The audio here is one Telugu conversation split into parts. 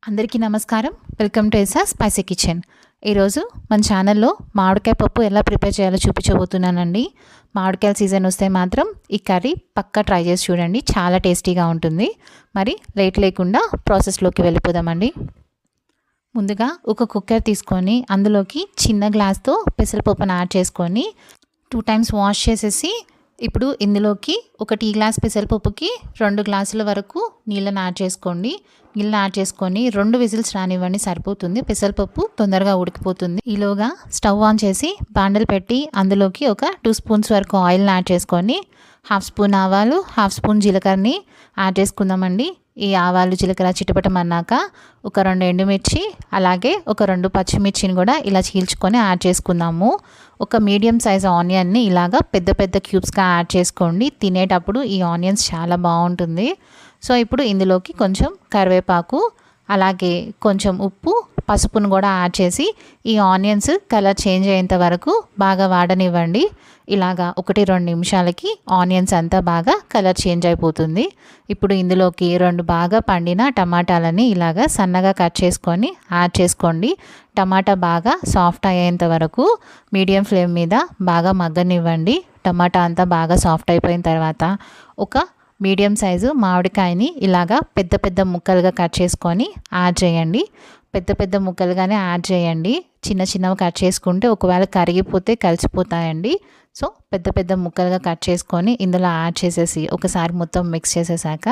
అందరికీ నమస్కారం. Welcome to SR spicy kitchen. ఈరోజు మన ఛానల్లో మామిడికాయ పప్పు ఎలా ప్రిపేర్ చేయాలో చూపించబోతున్నానండి. మామిడికాయల సీజన్ వస్తే మాత్రం ఈ కర్రీ పక్కా ట్రై చేసి చూడండి, చాలా టేస్టీగా ఉంటుంది. మరి లేట్ లేకుండా ప్రాసెస్లోకి వెళ్ళిపోదామండి. ముందుగా ఒక కుక్కర్ తీసుకొని అందులోకి చిన్న గ్లాస్తో పెసరపప్పును యాడ్ చేసుకొని 2 times వాష్ చేసేసి ఇప్పుడు ఇందులోకి ఒక టీ గ్లాస్ పెసరపప్పుకి 2 గ్లాసుల వరకు నీళ్ళని యాడ్ చేసుకోండి. నీళ్ళని యాడ్ చేసుకొని 2 విజిల్స్ రానివ్వండి, సరిపోతుంది. పెసరపప్పు తొందరగా ఉడికిపోతుంది. ఈలోగా స్టవ్ ఆన్ చేసి బాండలు పెట్టి అందులోకి ఒక 2 స్పూన్స్ వరకు ఆయిల్ని యాడ్ చేసుకొని 1/2 స్పూన్ ఆవాలు 1/2 స్పూన్ జీలకర్రని యాడ్ చేసుకుందామండి. ఈ ఆవాలు జీలకర్ర చిటపటమన్నాక ఒక 2 ఎండుమిర్చి అలాగే ఒక 2 పచ్చిమిర్చిని కూడా ఇలా చీల్చుకొని యాడ్ చేసుకుందాము. ఒక మీడియం సైజ్ ఆనియన్ని ఇలాగా పెద్ద పెద్ద క్యూబ్స్గా యాడ్ చేసుకోండి. తినేటప్పుడు ఈ ఆనియన్స్ చాలా బాగుంటుంది. సో ఇప్పుడు ఇందులోకి కొంచెం కరివేపాకు అలాగే కొంచెం ఉప్పు పసుపును కూడా యాడ్ చేసి ఈ ఆనియన్స్ కలర్ చేంజ్ అయ్యేంత వరకు బాగా వాడనివ్వండి. ఇలాగా 1-2 నిమిషాలకి ఆనియన్స్ అంతా బాగా కలర్ చేంజ్ అయిపోతుంది. ఇప్పుడు ఇందులోకి 2 బాగా పండిన టమాటాలని ఇలాగా సన్నగా కట్ చేసుకొని యాడ్ చేసుకోండి. టమాటా బాగా సాఫ్ట్ అయ్యేంత వరకు మీడియం ఫ్లేమ్ మీద బాగా మగ్గనివ్వండి. టమాటా అంతా బాగా సాఫ్ట్ అయిపోయిన తర్వాత ఒక మీడియం సైజు మామిడికాయని ఇలాగా పెద్ద పెద్ద ముక్కలుగా కట్ చేసుకొని యాడ్ చేయండి. పెద్ద పెద్ద ముక్కలుగానే యాడ్ చేయండి. చిన్న చిన్నవి కట్ చేసుకుంటే ఒకవేళ కరిగిపోతే కలిసిపోతాయండి. సో పెద్ద పెద్ద ముక్కలుగా కట్ చేసుకొని ఇందులో యాడ్ చేసేసి ఒకసారి మొత్తం మిక్స్ చేసేసాక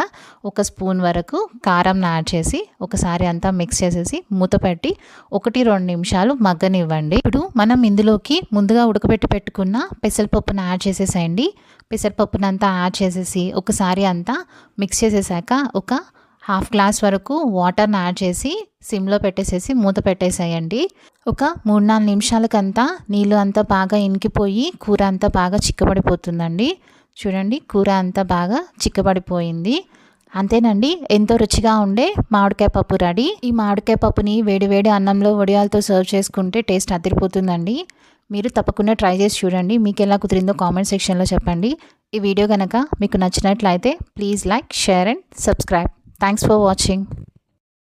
1 స్పూన్ వరకు కారంని యాడ్ చేసి ఒకసారి అంతా మిక్స్ చేసేసి మూత పెట్టి 1-2 నిమిషాలు మగ్గనివ్వండి. ఇప్పుడు మనం ఇందులోకి ముందుగా ఉడకబెట్టి పెట్టుకున్న పెసరపప్పును యాడ్ చేసేసేయండి. పెసరపప్పును అంతా యాడ్ చేసేసి ఒకసారి అంతా మిక్స్ చేసేసాక ఒక 1/2 గ్లాస్ వరకు వాటర్ని యాడ్ చేసి సిమ్లో పెట్టేసేసి మూత పెట్టేసేయండి. ఒక 3-4 నిమిషాలకంతా నీళ్ళు అంతా బాగా ఇంకిపోయి కూర అంతా బాగా చిక్కబడిపోతుందండి. చూడండి, కూర అంతా బాగా చిక్కబడిపోయింది. అంతేనండి, ఎంతో రుచిగా ఉండే మామిడికాయ పప్పు రెడీ. ఈ మామిడికాయ పప్పుని వేడి వేడి అన్నంలో వడియాలతో సర్వ్ చేసుకుంటే టేస్ట్ అదిరిపోతుందండి. మీరు తప్పకుండా ట్రై చేసి చూడండి. మీకు ఎలా కుదిరిందో కామెంట్ సెక్షన్లో చెప్పండి. ఈ వీడియో కనుక మీకు నచ్చినట్లయితే please like, share and subscribe. Thanks for watching.